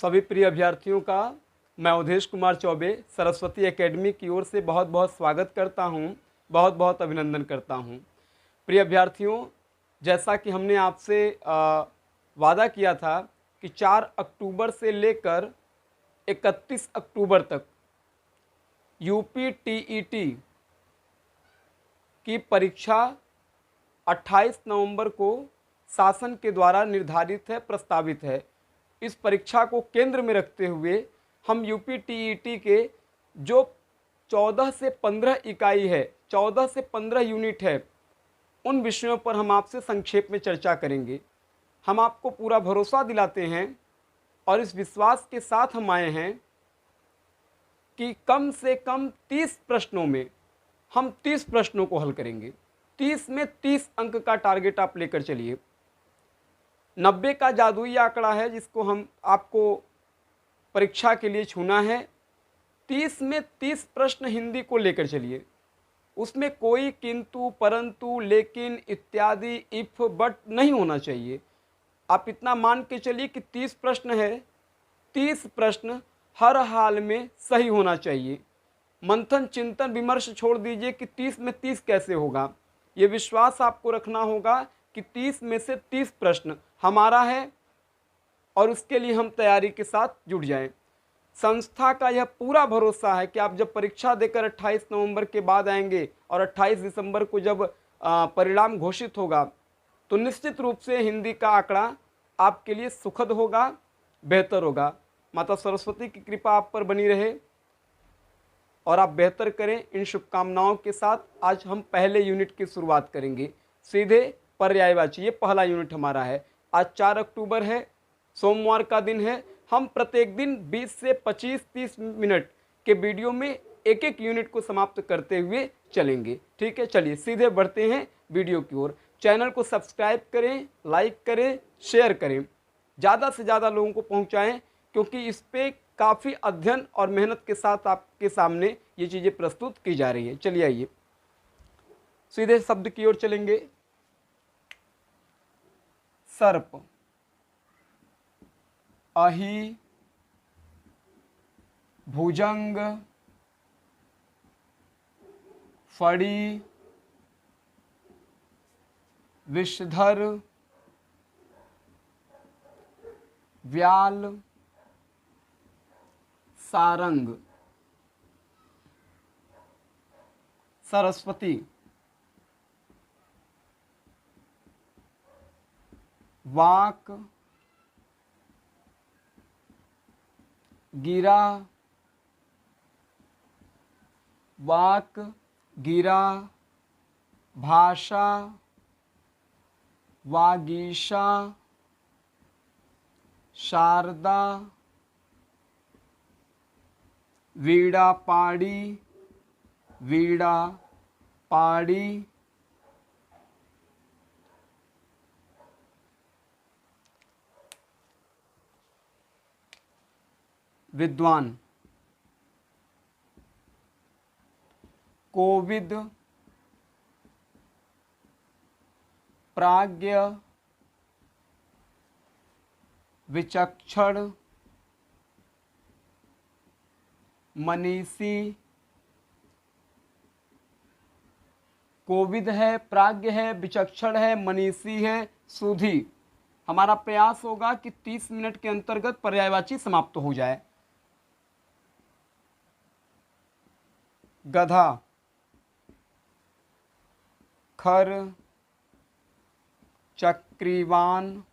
सभी प्रिय अभ्यर्थियों का मैं अवधेश कुमार चौबे सरस्वती एकेडमी की ओर से बहुत बहुत स्वागत करता हूं, बहुत बहुत अभिनंदन करता हूं। प्रिय अभ्यर्थियों, जैसा कि हमने आपसे वादा किया था कि 4 अक्टूबर से लेकर 31 अक्टूबर तक यूपी टीईटी की परीक्षा 28 नवंबर को शासन के द्वारा निर्धारित है, प्रस्तावित है। इस परीक्षा को केंद्र में रखते हुए हम यूपी टीईटी के जो 14 से 15 इकाई है, 14 से 15 यूनिट है, उन विषयों पर हम आपसे संक्षेप में चर्चा करेंगे। हम आपको पूरा भरोसा दिलाते हैं और इस विश्वास के साथ हम आए हैं कि कम से कम 30 प्रश्नों में हम 30 प्रश्नों को हल करेंगे। 30 में 30 अंक का टारगेट आप लेकर चलिए। 90 का जादुई आंकड़ा है जिसको हम आपको परीक्षा के लिए छूना है। 30 में 30 प्रश्न हिंदी को लेकर चलिए। उसमें कोई किंतु, परंतु, लेकिन, इत्यादि, इफ, बट नहीं होना चाहिए। आप इतना मान के चलिए कि 30 प्रश्न है, 30 प्रश्न हर हाल में सही होना चाहिए। मंथन, चिंतन, विमर्श छोड़ दीजिए कि 30 में 30 कैसे होगा। ये विश्वास आपको रखना होगा कि 30 में से 30 प्रश्न हमारा है और उसके लिए हम तैयारी के साथ जुट जाएं। संस्था का यह पूरा भरोसा है कि आप जब परीक्षा देकर 28 नवंबर के बाद आएंगे और 28 दिसंबर को जब परिणाम घोषित होगा तो निश्चित रूप से हिंदी का आंकड़ा आपके लिए सुखद होगा, बेहतर होगा। माता सरस्वती की कृपा आप पर बनी रहे और आप बेहतर करें। इन शुभकामनाओं के साथ आज हम पहले यूनिट की शुरुआत करेंगे। सीधे पर्यायवाची, ये पहला यूनिट हमारा है। आज 4 अक्टूबर है, सोमवार का दिन है। हम प्रत्येक दिन 20 से 25-30 मिनट के वीडियो में एक एक यूनिट को समाप्त करते हुए चलेंगे। ठीक है, चलिए सीधे बढ़ते हैं वीडियो की ओर। चैनल को सब्सक्राइब करें, लाइक करें, शेयर करें, ज़्यादा से ज़्यादा लोगों को पहुंचाएं, क्योंकि इस पे काफ़ी अध्ययन और मेहनत के साथ आपके सामने ये चीज़ें प्रस्तुत की जा रही हैं। चलिए आइए सीधे शब्द की ओर चलेंगे। सर्प, अहि, भुजंग, फड़ी, विषधर, व्याल, सारंग। सरस्वती, वाक, गिरा, वाक, गिरा, भाषा, वागीशा, शारदा, वीड़ा पाड़ी, वीड़ा पाड़ी, विद्वान, कोविद, प्राज्ञ, विचक्षण, मनीषी। कोविद है, प्राज्ञ है, विचक्षण है, मनीषी है, सुधी। हमारा प्रयास होगा कि 30 मिनट के अंतर्गत पर्यायवाची समाप्त हो जाए। गधा, खर, चक्रीवान,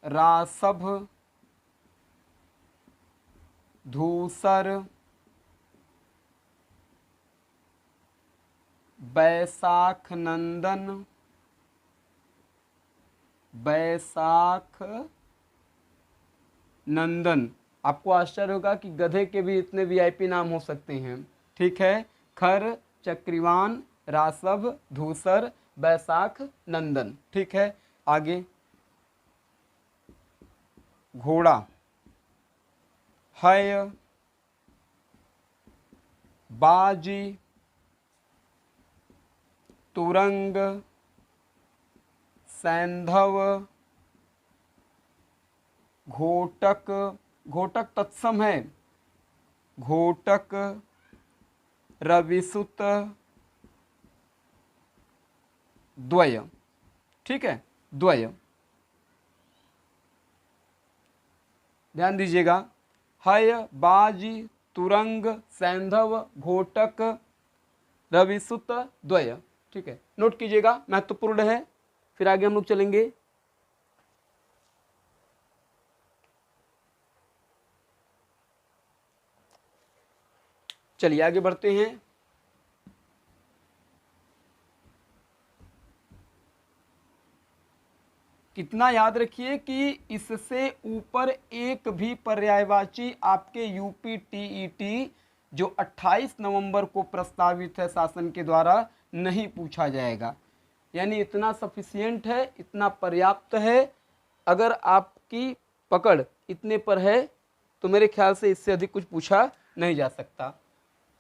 रासभ, धूसर, बैसाख नंदन, बैसाख नंदन। आपको आश्चर्य होगा कि गधे के भी इतने वीआईपी नाम हो सकते हैं। ठीक है, खर, चक्रीवान, रासभ, धूसर, बैसाख नंदन। ठीक है, आगे। घोड़ा, हय, बाजी, तुरंग, सैंधव, घोटक, घोटक तत्सम है, घोटक रविसुत द्वय, ठीक है, द्वय। ध्यान दीजिएगा, हय बाजी तुरंग सैंधव घोटक रविसुत द्वय, ठीक है, नोट कीजिएगा, महत्वपूर्ण है। फिर आगे हम लोग चलेंगे। चलिए आगे बढ़ते हैं। कितना याद रखिए कि इससे ऊपर एक भी पर्यायवाची आपके यूपी टीईटी जो 28 नवंबर को प्रस्तावित है शासन के द्वारा, नहीं पूछा जाएगा। यानी इतना सफिशियंट है, इतना पर्याप्त है। अगर आपकी पकड़ इतने पर है तो मेरे ख्याल से इससे अधिक कुछ पूछा नहीं जा सकता।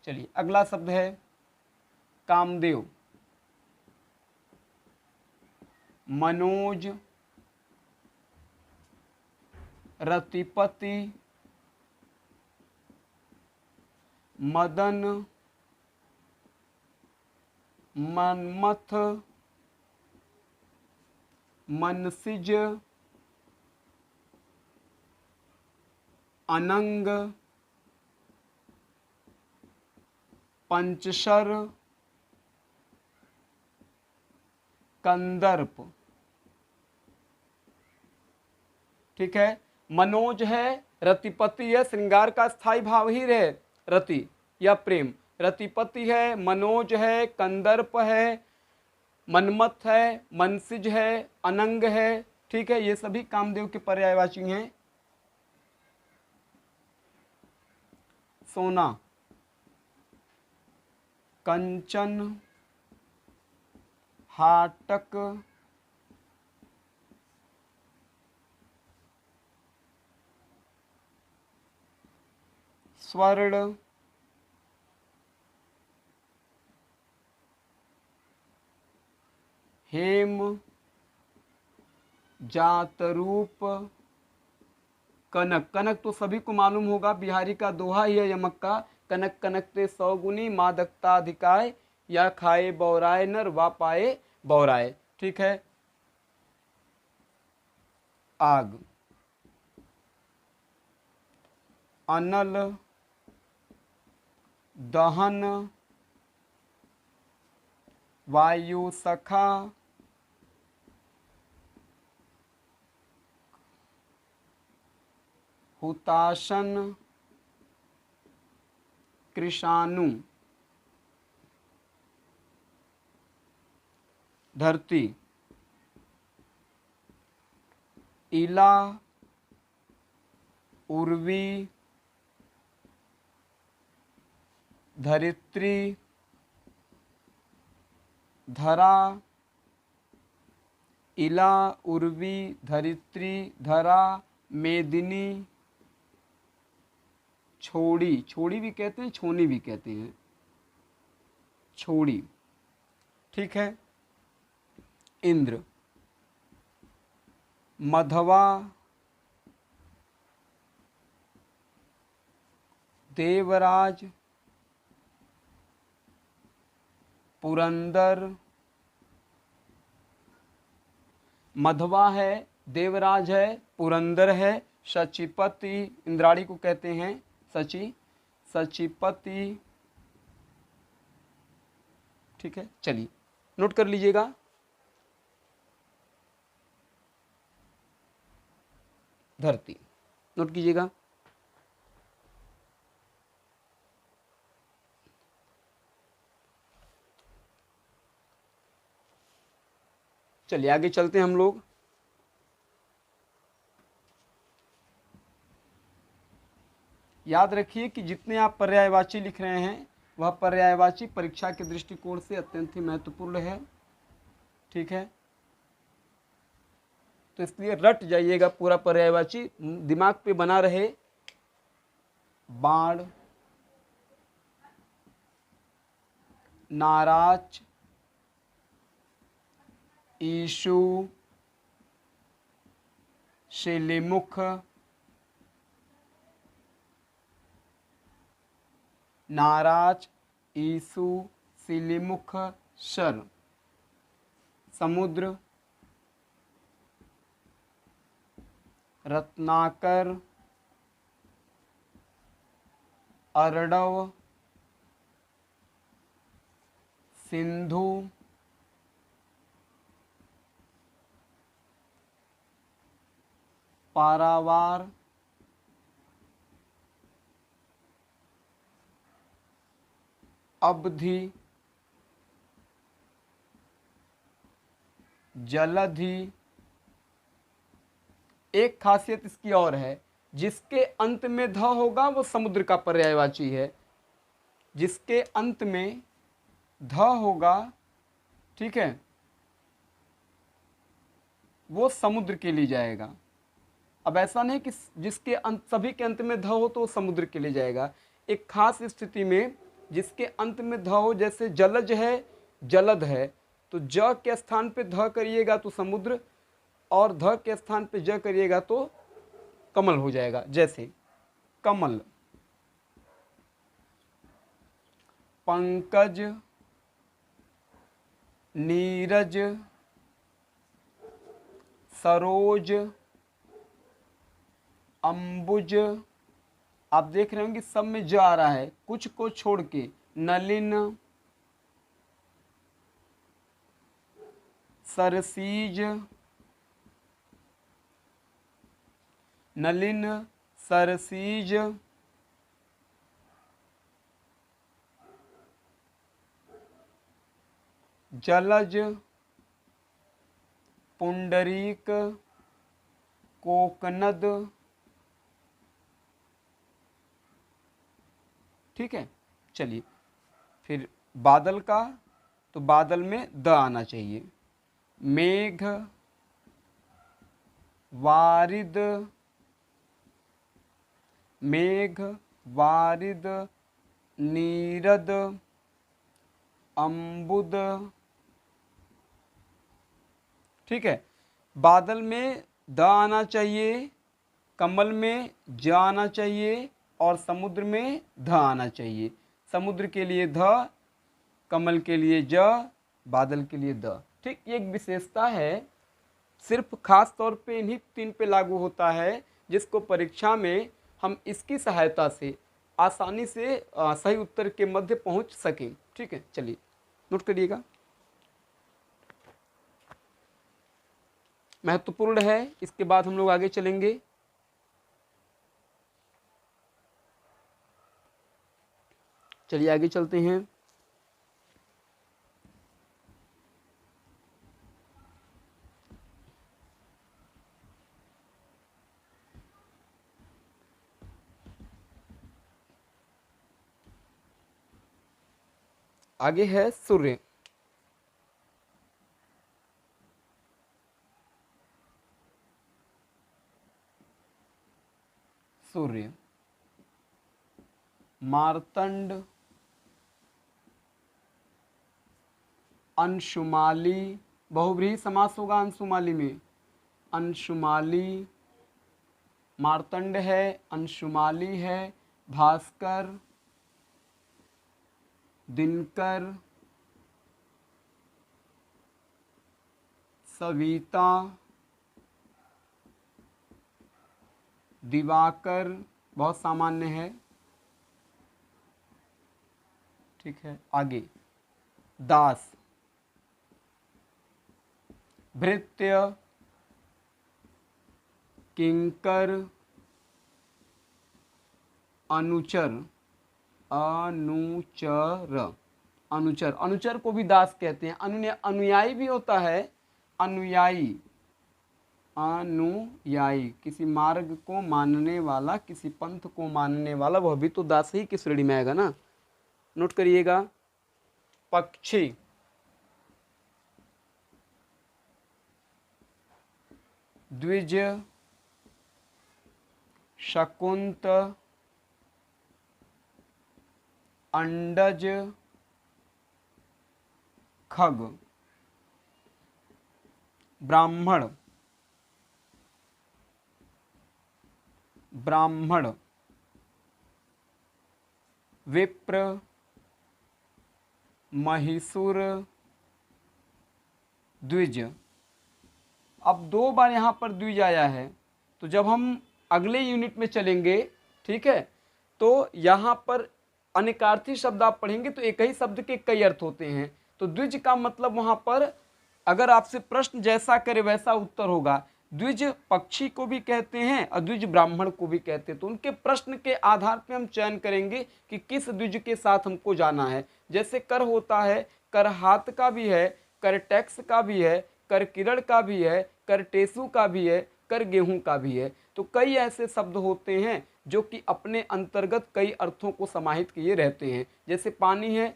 चलिए अगला शब्द है कामदेव। मनोज, रतिपति, मदन, मनमथ, मनसिज, अनंग, पंचशर, कंदर्प, ठीक है। मनोज है, रतिपति है, श्रृंगार का स्थायी भाव ही रहे रति या प्रेम, रतिपति है, मनोज है, कंदर्प है, मनमथ है, मनसिज है, अनंग है, ठीक है, ये सभी कामदेव के पर्यायवाची हैं। सोना, कंचन, हाटक, स्वर्ण, हेम, जातरूप, कनक, कनक तो सभी को मालूम होगा, बिहारी का दोहा ही है यमक का, कनक कनकते 100 गुनी मादकता अधिकाय, या खाए बौराए नर वा पाए बौराए, ठीक है। आग, अनल, दहन, वायु सखा, हुताशन, कृषाणु, धरती, इला, उर्वी, धरित्री, धरा, इला, उर्वी, धरित्री, धरा, मेदिनी, छोड़ी, छोड़ी भी कहते हैं, छोनी भी कहते हैं, छोड़ी, ठीक है। इंद्र, मधवा, देवराज, पुरंदर, मधवा है, देवराज है, पुरंदर है, सचिपति, इंद्राणी को कहते हैं सची, सचिपति, ठीक है। चलिए नोट कर लीजिएगा। धरती नोट कीजिएगा। चलिए आगे चलते हैं हम लोग। याद रखिए कि जितने आप पर्यायवाची लिख रहे हैं वह पर्यायवाची परीक्षा के दृष्टिकोण से अत्यंत ही महत्वपूर्ण है, ठीक है। तो इसलिए रट जाइएगा पूरा पर्यायवाची, दिमाग पे बना रहे। बाण, नाराज, ईशु, शिलिमुख, नाराज, ईसु, सिलीमुख, शर। समुद्र, रत्नाकर, अर्णव, सिंधु, पारावार, अवधि, जलधि। एक खासियत इसकी और है, जिसके अंत में ध होगा वो समुद्र का पर्यायवाची है। जिसके अंत में ध होगा, ठीक है, वो समुद्र के लिए जाएगा। अब ऐसा नहीं कि जिसके अंत, सभी के अंत में ध हो तो वो समुद्र के लिए जाएगा। एक खास स्थिति में जिसके अंत में ध हो, जैसे जलज है, जलद है, तो ज के स्थान पे ध करिएगा तो समुद्र, और ध के स्थान पे ज करिएगा तो कमल हो जाएगा। जैसे कमल, पंकज, नीरज, सरोज, अंबुज। आप देख रहे होंगे सब में ज आ रहा है, कुछ को छोड़ के। नलिन, सरसीज, नलिन, सरसीज, जलज, पुंडरीक, कोकनद। ठीक है, चलिए फिर बादल का, तो बादल में द आना चाहिए। मेघ, वारिद, मेघ, वारिद, नीरद, अम्बुद। ठीक है, बादल में द आना चाहिए, कमल में ज आना चाहिए, और समुद्र में ध आना चाहिए। समुद्र के लिए ध, कमल के लिए ज, बादल के लिए द। ठीक, ये एक विशेषता है, सिर्फ खास तौर पे इन्हीं 3 पे लागू होता है, जिसको परीक्षा में हम इसकी सहायता से आसानी से सही उत्तर के मध्य पहुंच सकें। ठीक है, चलिए नोट करिएगा, महत्वपूर्ण है। इसके बाद हम लोग आगे चलेंगे। चलिए आगे चलते हैं। आगे है सूर्य। सूर्य, मार्तंड, अंशुमाली, बहुव्रीहि समास होगा अंशुमाली में। अंशुमाली, मार्तंड है, अंशुमाली है, भास्कर, दिनकर, सविता, दिवाकर, बहुत सामान्य है। ठीक है, आगे दास, भृत्य, किंकर, अनुचर, अनुचर, अनुचर, अनुचर को भी दास कहते हैं। अनुयायी भी होता है, अनुयायी, अनुयायी, किसी मार्ग को मानने वाला, किसी पंथ को मानने वाला, वह भी तो दास ही की श्रेणी में आएगा ना। नोट करिएगा, पक्षी, द्विज, शकुंत, अंडज, खग, ब्राह्मण, ब्राह्मण, विप्र, महिषुर, द्विज। अब 2 बार यहाँ पर द्विज आया है, तो जब हम अगले यूनिट में चलेंगे, ठीक है, तो यहाँ पर अनेकार्थी शब्द आप पढ़ेंगे तो एक ही शब्द के कई अर्थ होते हैं। तो द्विज का मतलब वहाँ पर अगर आपसे प्रश्न जैसा करे वैसा उत्तर होगा। द्विज पक्षी को भी कहते हैं और द्विज ब्राह्मण को भी कहते हैं। तो उनके प्रश्न के आधार पर हम चयन करेंगे कि किस द्विज के साथ हमको जाना है। जैसे कर होता है, कर हाथ का भी है, कर टैक्स का भी है, कर किरण का भी है, कर टेसु का भी है, कर गेहूं का भी है। तो कई ऐसे शब्द होते हैं जो कि अपने अंतर्गत कई अर्थों को समाहित किए रहते हैं। जैसे पानी है,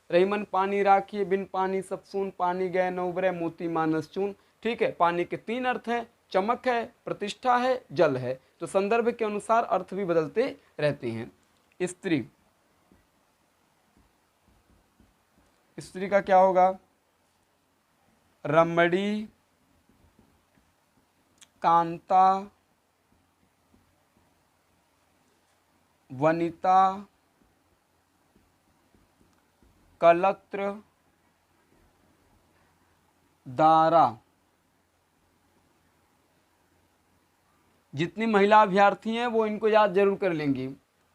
रहीमन पानी राखिए, बिन पानी सब सून, पानी गए न उबरे, मोती मानस चून। ठीक है, पानी के 3 अर्थ हैं, चमक है, प्रतिष्ठा है, जल है। तो संदर्भ के अनुसार अर्थ भी बदलते रहते हैं। स्त्री, स्त्री का क्या होगा? रमणी, कांता, वनिता, कलत्र, दारा। जितनी महिला अभ्यर्थी हैं वो इनको याद जरूर कर लेंगी।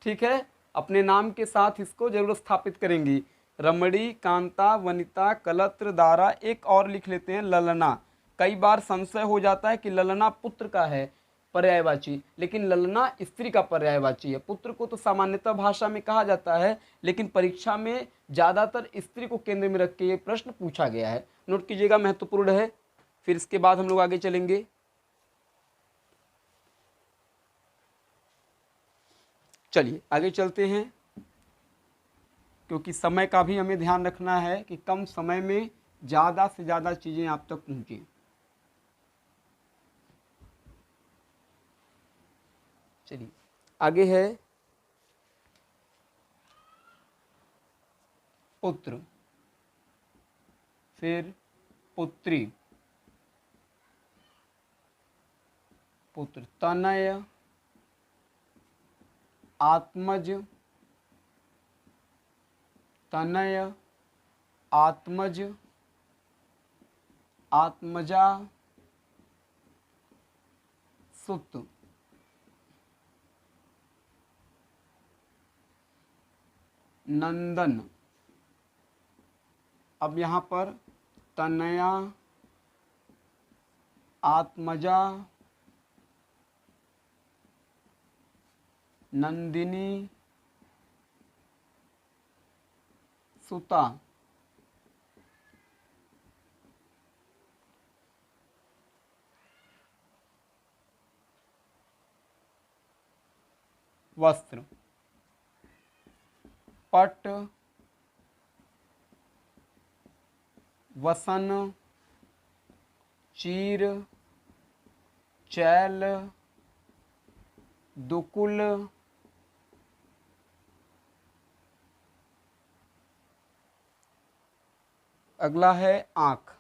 ठीक है, अपने नाम के साथ इसको जरूर स्थापित करेंगी। रमणी, कांता, वनिता, कलत्र, दारा। एक और लिख लेते हैं, ललना। कई बार संशय हो जाता है कि ललना पुत्र का है पर्यायवाची, लेकिन ललना स्त्री का पर्यायवाची है। पुत्र को तो सामान्यतः भाषा में कहा जाता है, लेकिन परीक्षा में ज़्यादातर स्त्री को केंद्र में रख के ये प्रश्न पूछा गया है। नोट कीजिएगा, महत्वपूर्ण है। फिर इसके बाद हम लोग आगे चलेंगे। चलिए आगे चलते हैं, क्योंकि समय का भी हमें ध्यान रखना है कि कम समय में ज़्यादा से ज़्यादा चीज़ें आप तक पहुँचें। चलिए आगे है पुत्र, फिर पुत्री, पुत्र, तनय, आत्मज, तनय, आत्मज, आत्मजा, सुत। नंदन। अब यहाँ पर तनया, आत्मजा, नंदिनी, सुता। वस्त्र, पट, वसन, चीर, चैल, दुकुल, अगला है आँख,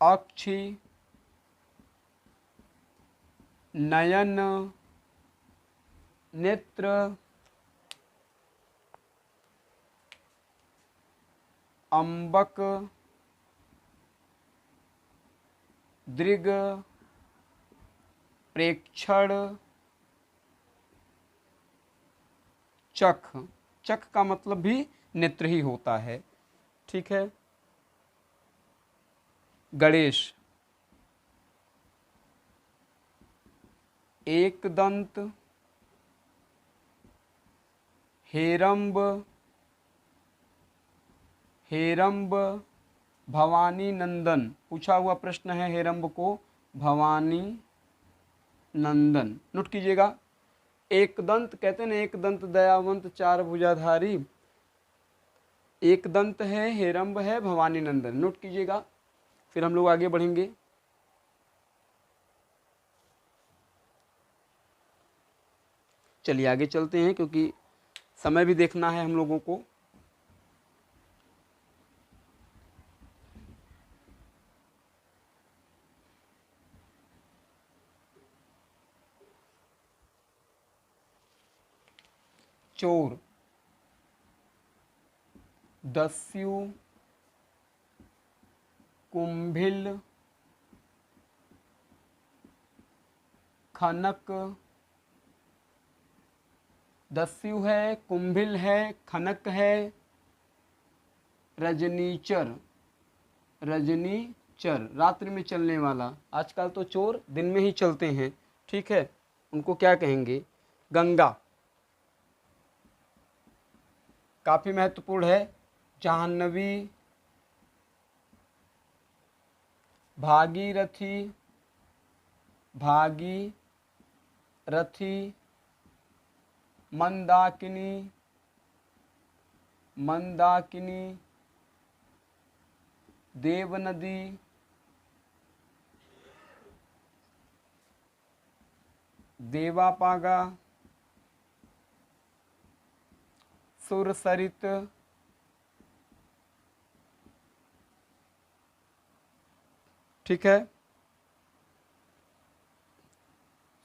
अक्षि, नयन, नेत्र, अम्बक, दृग, प्रेक्षण, चख। चख का मतलब भी नेत्र ही होता है। ठीक है, गणेश, एक दंत, हेरंब, हेरंब, भवानी नंदन। पूछा हुआ प्रश्न है हेरंब को भवानी नंदन। नोट कीजिएगा, एक दंत कहते हैं ना, एक दंत दयावंत चार भुजाधारी। एक दंत है, हेरंब है, भवानी नंदन। नोट कीजिएगा, फिर हम लोग आगे बढ़ेंगे। चलिए आगे चलते हैं, क्योंकि समय भी देखना है हम लोगों को। चोर, दस्यु, कुंभिल, खनक, दस्यु है, कुंभिल है, खनक है, रजनीचर, रजनीचर रात्रि में चलने वाला। आजकल तो चोर दिन में ही चलते हैं, ठीक है, उनको क्या कहेंगे? गंगा, काफी महत्वपूर्ण है। जाह्नवी, भागीरथी, भागीरथी, मंदाकिनी, मंदाकिनी, देवनदी, देवापागा, सुरसरित, ठीक है,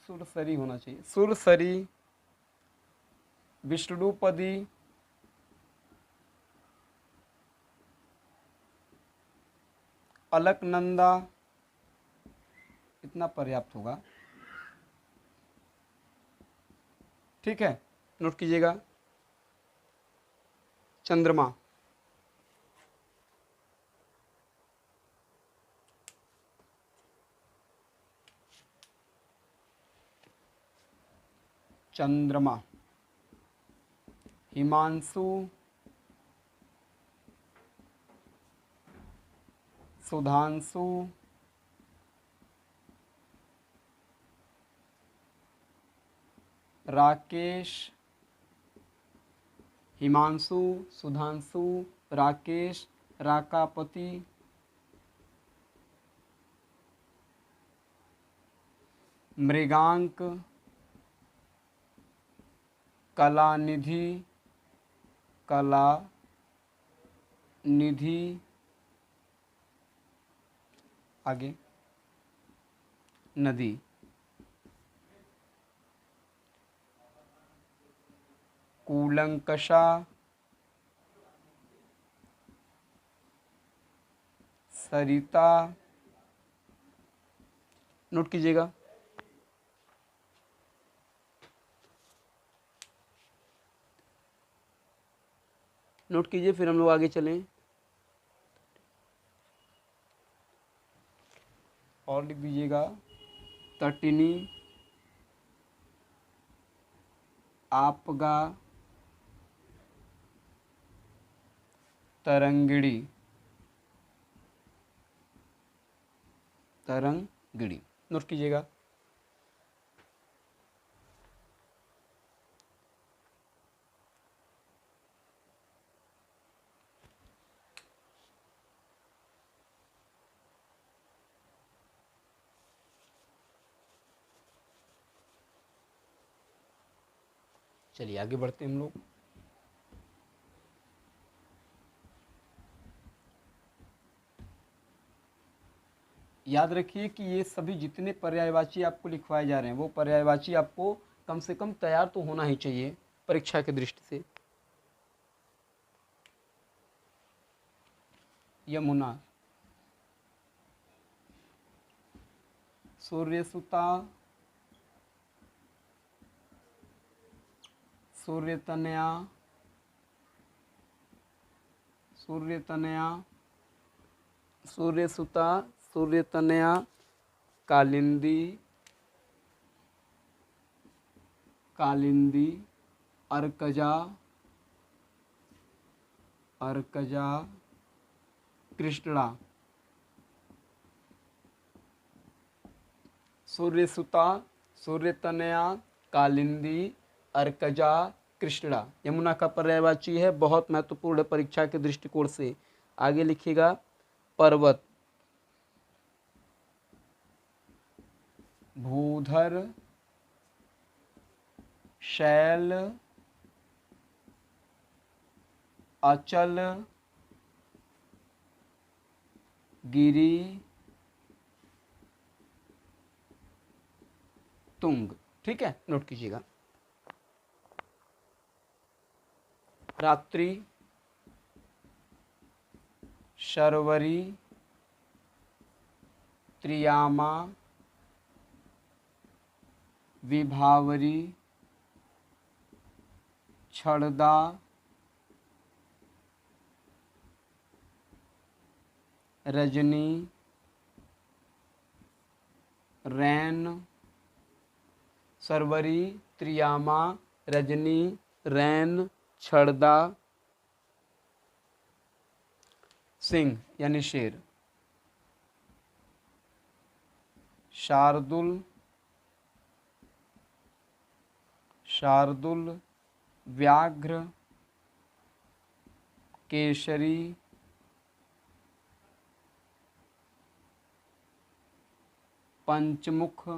सुरसरी होना चाहिए, सुरसरी, विष्णुपदी, अलकनंदा, इतना पर्याप्त होगा, ठीक है, नोट कीजिएगा। चंद्रमा, चंद्रमा, हिमांशु, सुधांशु, राकेश, हिमांशु, सुधांशु, राकेश, राकापति, मृगांक, कलानिधि, कलानिधि, आगे नदी, कूलंकषा, सरिता, नोट कीजिएगा। नोट कीजिए, फिर हम लोग आगे चलें। और लिख दीजिएगा, तटिनी, आपगा, तरंगिणी, तरंगिणी, नोट कीजिएगा। चलिए आगे बढ़ते हैं हम लोग। याद रखिए कि ये सभी जितने पर्यायवाची आपको लिखवाए जा रहे हैं वो पर्यायवाची आपको कम से कम तैयार तो होना ही चाहिए परीक्षा की दृष्टि से। यमुना, सूर्यसुता, सूर्यतनया, सूर्यतनया, सूर्यसुता, सूर्यतनया, कालिंदी, कालिंदी, अर्कजा, अर्कजा, कृष्णा, सूर्यसुता, सूर्यतनया, कालिंदी, अर्कजा, कृष्णा यमुना का पर्यायवाची है, बहुत महत्वपूर्ण है परीक्षा के दृष्टिकोण से। आगे लिखिएगा, पर्वत, भूधर, शैल, अचल, गिरी, तुंग, ठीक है, नोट कीजिएगा। रात्रि, शर्वरी, त्रियामा, विभावरी, छड़दा, रजनी, रैन, शर्वरी, त्रियामा, रजनी, रैन, छड़दा, सिंह यानी शेर, शार्दुल, शार्दुल, व्याघ्र, केसरी, पंचमुख,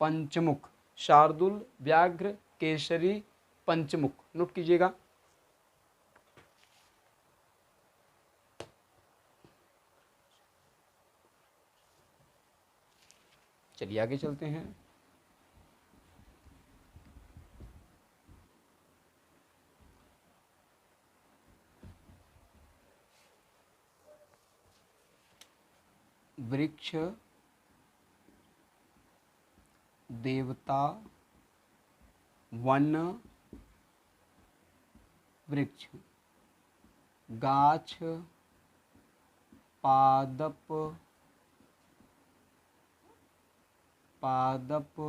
पंचमुख, शार्दुल, व्याघ्र, केसरी, पंचमुख। नोट कीजिएगा। चलिए आगे चलते हैं। वृक्ष, देवता, वन, वृक्ष, गाछ, पादप, पादप,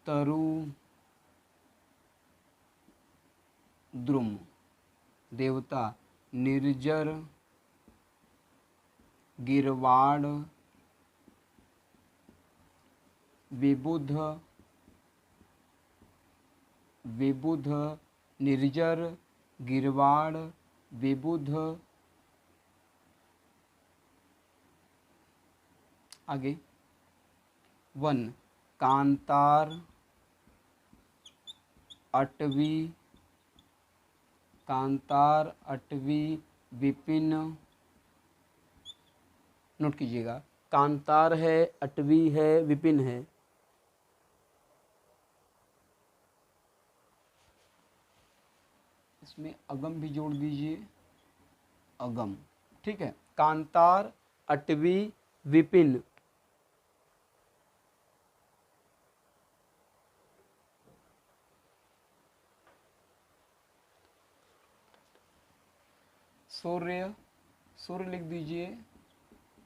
तरु, द्रुम। देवता निर्जर, गिरवाड़, विबुध, विबुध, निर्जर, गिरवाड़, विबुध। आगे वन, कांतार, अटवी, कांतार, अटवी, विपिन। नोट कीजिएगा, कांतार है, अटवी है, विपिन है। इसमें अगम भी जोड़ दीजिए, अगम। ठीक है, कांतार, अटवी, विपिन। सूर्य, सूर्य लिख दीजिए।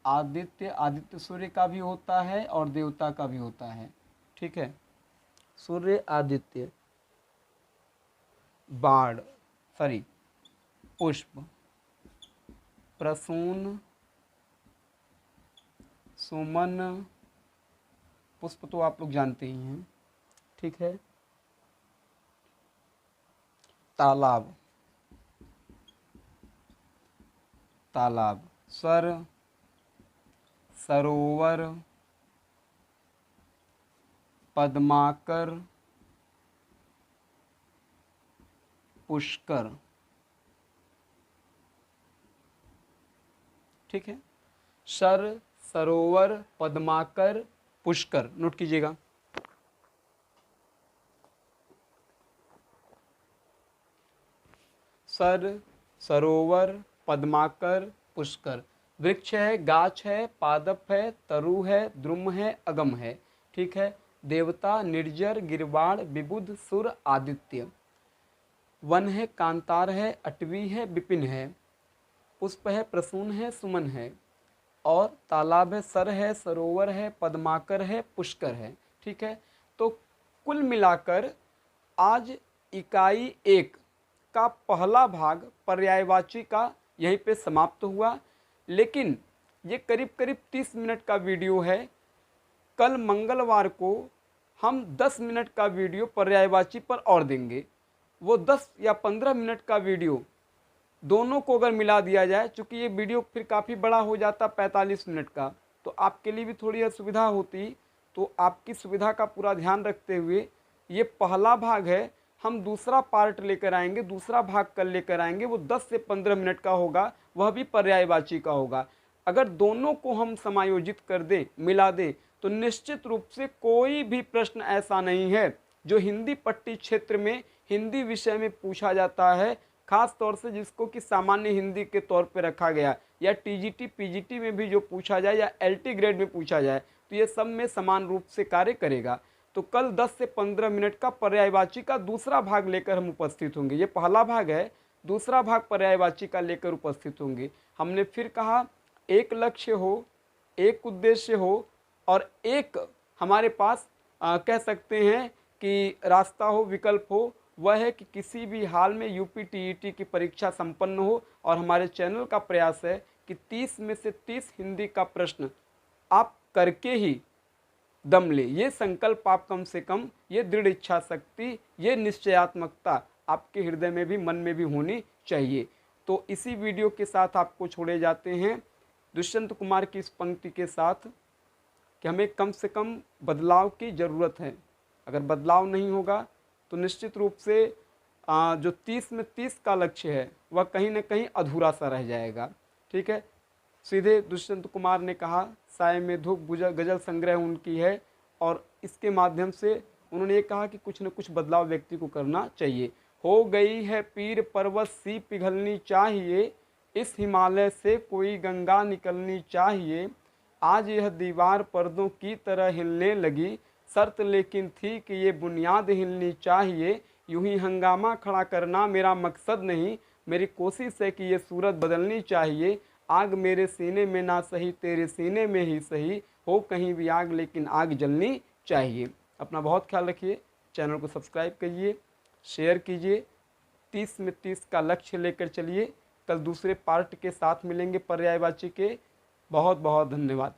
आदित्य, आदित्य सूर्य का भी होता है और देवता का भी होता है। ठीक है, सूर्य, आदित्य। बाण, सॉरी, पुष्प, प्रसून, सुमन। पुष्प तो आप लोग जानते ही हैं। ठीक है, तालाब, तालाब, सर, सरोवर, पद्माकर, पुष्कर। ठीक है, सर, सरोवर, पद्माकर, पुष्कर। नोट कीजिएगा। सर, सरोवर, पद्माकर, पुष्कर। वृक्ष है, गाछ है, पादप है, तरु है, द्रुम है, अगम है। ठीक है, देवता निर्जर, गिरवाड़, विबुध, सुर, आदित्य। वन है, कांतार है, अटवी है, विपिन है। पुष्प है, प्रसून है, सुमन है। और तालाब है, सर है, सरोवर है, पद्माकर है, पुष्कर है। ठीक है, तो कुल मिलाकर आज इकाई 1 का पहला भाग पर्यायवाची का यहीं पे समाप्त हुआ। लेकिन ये करीब करीब 30 मिनट का वीडियो है। कल मंगलवार को हम 10 मिनट का वीडियो पर्यायवाची पर और देंगे। वो 10 या 15 मिनट का वीडियो दोनों को अगर मिला दिया जाए, चूँकि ये वीडियो फिर काफ़ी बड़ा हो जाता 45 मिनट का, तो आपके लिए भी थोड़ी असुविधा होती। तो आपकी सुविधा का पूरा ध्यान रखते हुए ये पहला भाग है। हम दूसरा पार्ट लेकर आएंगे, दूसरा भाग कल लेकर आएंगे। वो 10 से 15 मिनट का होगा, वह भी पर्यायवाची का होगा। अगर दोनों को हम समायोजित कर दें, मिला दें, तो निश्चित रूप से कोई भी प्रश्न ऐसा नहीं है जो हिंदी पट्टी क्षेत्र में हिंदी विषय में पूछा जाता है, खास तौर से जिसको कि सामान्य हिंदी के तौर पे रखा गया, या टीजीटी पीजीटी में भी जो पूछा जाए या एलटी ग्रेड में पूछा जाए, तो ये सब में समान रूप से कार्य करेगा। तो कल 10 से 15 मिनट का पर्यायवाची का दूसरा भाग लेकर हम उपस्थित होंगे। ये पहला भाग है, दूसरा भाग पर्यायवाची का लेकर उपस्थित होंगे। हमने फिर कहा, एक लक्ष्य हो, एक उद्देश्य हो और एक हमारे पास कह सकते हैं कि रास्ता हो, विकल्प हो, वह है कि किसी भी हाल में यूपी टीईटी की परीक्षा संपन्न हो। और हमारे चैनल का प्रयास है कि 30 में से 30 हिंदी का प्रश्न आप करके ही दम ले। ये संकल्प आप कम से कम, ये दृढ़ इच्छा शक्ति, ये निश्चयात्मकता आपके हृदय में भी, मन में भी होनी चाहिए। तो इसी वीडियो के साथ आपको छोड़े जाते हैं दुष्यंत कुमार की इस पंक्ति के साथ कि हमें कम से कम बदलाव की ज़रूरत है। अगर बदलाव नहीं होगा तो निश्चित रूप से जो 30 में 30 का लक्ष्य है वह कहीं ना कहीं अधूरा सा रह जाएगा। ठीक है, सीधे दुष्यंत कुमार ने कहा, साय में धूप गजल संग्रह उनकी है और इसके माध्यम से उन्होंने ये कहा कि कुछ न कुछ बदलाव व्यक्ति को करना चाहिए। हो गई है पीर पर्वत सी पिघलनी चाहिए, इस हिमालय से कोई गंगा निकलनी चाहिए, आज यह दीवार पर्दों की तरह हिलने लगी, शर्त लेकिन थी कि ये बुनियाद हिलनी चाहिए, यूं ही हंगामा खड़ा करना मेरा मकसद नहीं, मेरी कोशिश है कि ये सूरत बदलनी चाहिए, आग मेरे सीने में ना सही तेरे सीने में ही सही, हो कहीं भी आग लेकिन आग जलनी चाहिए। अपना बहुत ख्याल रखिए, चैनल को सब्सक्राइब करिए, शेयर कीजिए, 30 में 30 का लक्ष्य लेकर चलिए। कल दूसरे पार्ट के साथ मिलेंगे पर्यायवाची के। बहुत बहुत धन्यवाद।